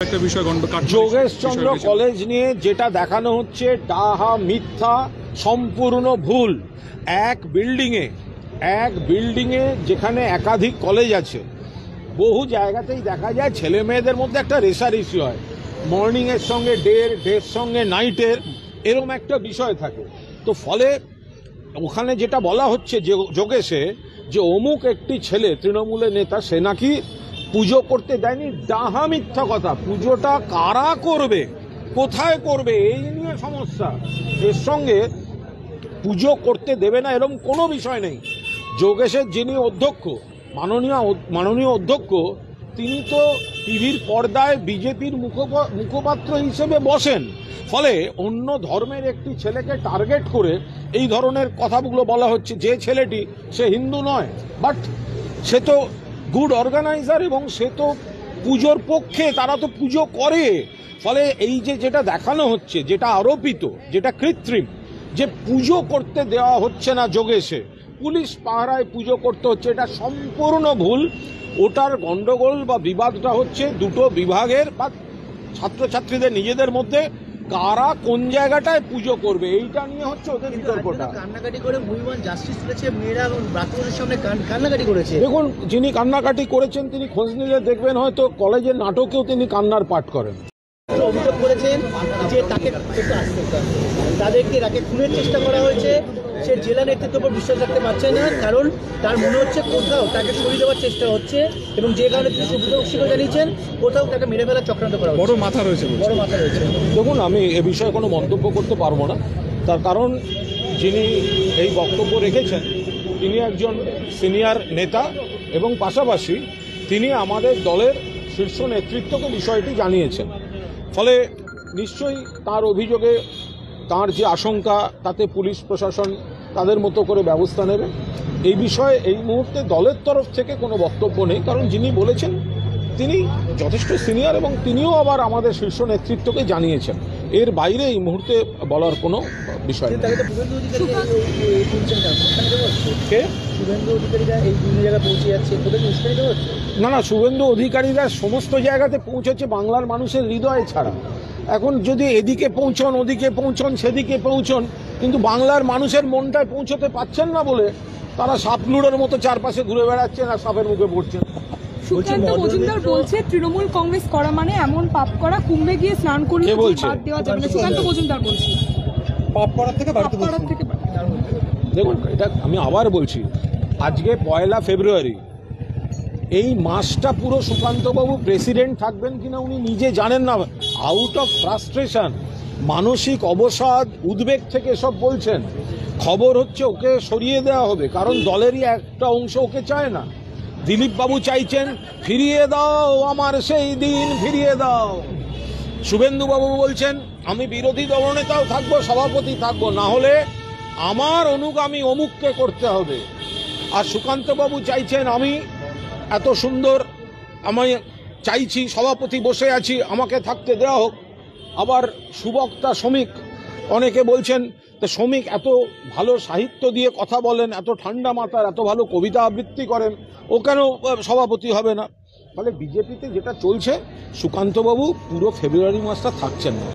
একটা বিষয় যোগেশ চন্দ্র কলেজ নিয়ে যেটা দেখানো হচ্ছে ডাহা মিথ্যা, সম্পূর্ণ ভুল। এক বিল্ডিংয়ে যেখানে একাধিক কলেজ আছে, বহু জায়গাতেই দেখা যায় ছেলে মেয়েদের মধ্যে একটা রেষারেষি হয়, মর্নিংয়ের সঙ্গে ডের সঙ্গে নাইটের, এরকম একটা বিষয় থাকে। তো ফলে ওখানে যেটা বলা হচ্ছে যে যোগেশে, যে অমুক একটি ছেলে তৃণমূলের নেতা, সে নাকি পুজো করতে দেয়নি। ডাহা মিথ্যা কথা। পুজোটা কারা করবে, কোথায় করবে, এই নিয়ে সমস্যা। এর সঙ্গে পুজো করতে দেবে না এরকম কোনো বিষয় নেই। যোগেশের যিনি অধ্যক্ষ, মাননীয় অধ্যক্ষ, তিনি তো টিভির পর্দায় বিজেপির মুখপাত্র হিসেবে বসেন। ফলে অন্য ধর্মের একটি ছেলেকে টার্গেট করে এই ধরনের কথাগুলো বলা হচ্ছে। যে ছেলেটি, সে হিন্দু নয়, বাট সে তো গুড অর্গানাইজার এবং সে তো পুজোর পক্ষে, তারা তো পুজো করে। ফলে এই যেটা দেখানো হচ্ছে, যেটা আরোপিত, যেটা কৃত্রিম, যে পুজো করতে দেওয়া হচ্ছে না যোগেশে, পুলিশ পাহারায় পুজো করতে হচ্ছে, এটা সম্পূর্ণ ভুল। ওটার গন্ডগোল বা বিবাদটা হচ্ছে দুটো বিভাগের বা ছাত্রছাত্রীদের নিজেদের মধ্যে, কারা কোন জায়গাটায় পুজো করবে, এইটা নিয়ে হচ্ছে ওদের বিতর্কটা। কান্নাকাটি করে মহিমান জাস্টিস করেছে, মেয়েরা বাথরুমের সামনে কান্নাকাটি করেছে। দেখুন, যিনি কান্নাকাটি করেছেন তিনি খোঁজ নিলে দেখবেন হয়তো কলেজের নাটকেও তিনি কান্নার পাঠ করেন। অভিযোগ করেছেন যে তাকে খুনের চেষ্টা করা হয়েছে। সে জেলা নেতৃত্বের উপর বিশ্বাস রাখতে পারছে না, কারণ তার মনে হচ্ছে কোথাও তাকে সরিয়ে দেওয়ার চেষ্টা হচ্ছে, এবং যে কারণে তিনি অস্বীকার জানিয়েছেন কোথাও তাকে মেরে ফেলার চক্রান্ত করা হচ্ছে। বড় মাথা রয়েছে। দেখুন, আমি এ বিষয়ে কোনো মন্তব্য করতে পারবো না। তার কারণ যিনি এই বক্তব্য রেখেছেন তিনি একজন সিনিয়র নেতা, এবং পাশাপাশি তিনি আমাদের দলের শীর্ষ নেতৃত্বকে বিষয়টি জানিয়েছেন। ফলে নিশ্চয়ই তার অভিযোগে, তার যে আশঙ্কা, তাতে পুলিশ প্রশাসন তাদের মতো করে ব্যবস্থা নেবে। এই বিষয়ে এই মুহূর্তে দলের তরফ থেকে কোনো বক্তব্য নেই, কারণ যিনি বলেছেন তিনি যথেষ্ট সিনিয়র এবং তিনিও আবার আমাদের শীর্ষ নেতৃত্বকে জানিয়েছেন। এর বাইরে এই মুহূর্তে বলার কোনো বিষয় নেই। না, শুভেন্দু অধিকারীরা সমস্ত জায়গাতে পৌঁছেছে, বাংলার মানুষের হৃদয়ে ছাড়া। এখন যদি এদিকে পৌঁছন, ওদিকে পৌঁছন, সেদিকে পৌঁছন, কিন্তু বাংলার মানুষের মনটায় পৌঁছতে পারছেন না বলে তারা সাপলুড়ের মতো চারপাশে ঘুরে বেড়াচ্ছেন আর সাপের মুখে পড়ছেন। সুকান্ত মজুমদার বলছে তৃণমূল কংগ্রেস করা মানে এমন পাপ করা, কুম্ভে গিয়ে স্নান করলে বাদ দেওয়া যাবে না। সুকান্ত মজুমদার বলছে পাপ করার থেকে দেখুন, এটা আমি আবার বলছি, আজকে 1 ফেব্রুয়ারি, এই মাসটা পুরো সুকান্তবাবু প্রেসিডেন্ট থাকবেন কিনা উনি নিজে জানেন না। আউট অফ ফ্রাস্ট্রেশন, মানসিক অবসাদ, উদ্বেগ থেকে সব বলছেন। খবর হচ্ছে ওকে সরিয়ে দেওয়া হবে, কারণ দলেরই একটা অংশ ওকে চায় না। দিলীপ বাবু চাইছেন ফিরিয়ে দাও আমার সেই দিন, ফিরিয়ে দাও। শুভেন্দু বাবু বলছেন আমি বিরোধী দলনেতাও থাকবো, সভাপতি থাকবো, না হলে আমার অনুগামী অমুককে করতে হবে। আর সুকান্ত বাবু চাইছেন আমি এত সুন্দর, আমি চাইছি সভাপতি বসে আছি, আমাকে থাকতে দেওয়া হোক। আবার সুবক্তা শ্রমিক, অনেকে বলছেন তো শ্রমিক এত ভালো সাহিত্য দিয়ে কথা বলেন, এত ঠান্ডা মাথার, এত ভালো কবিতা আবৃত্তি করেন, ও কেন সভাপতি হবে না? ফলে বিজেপিতে যেটা চলছে, সুকান্তবাবু পুরো ফেব্রুয়ারি মাসটা থাকছেন না।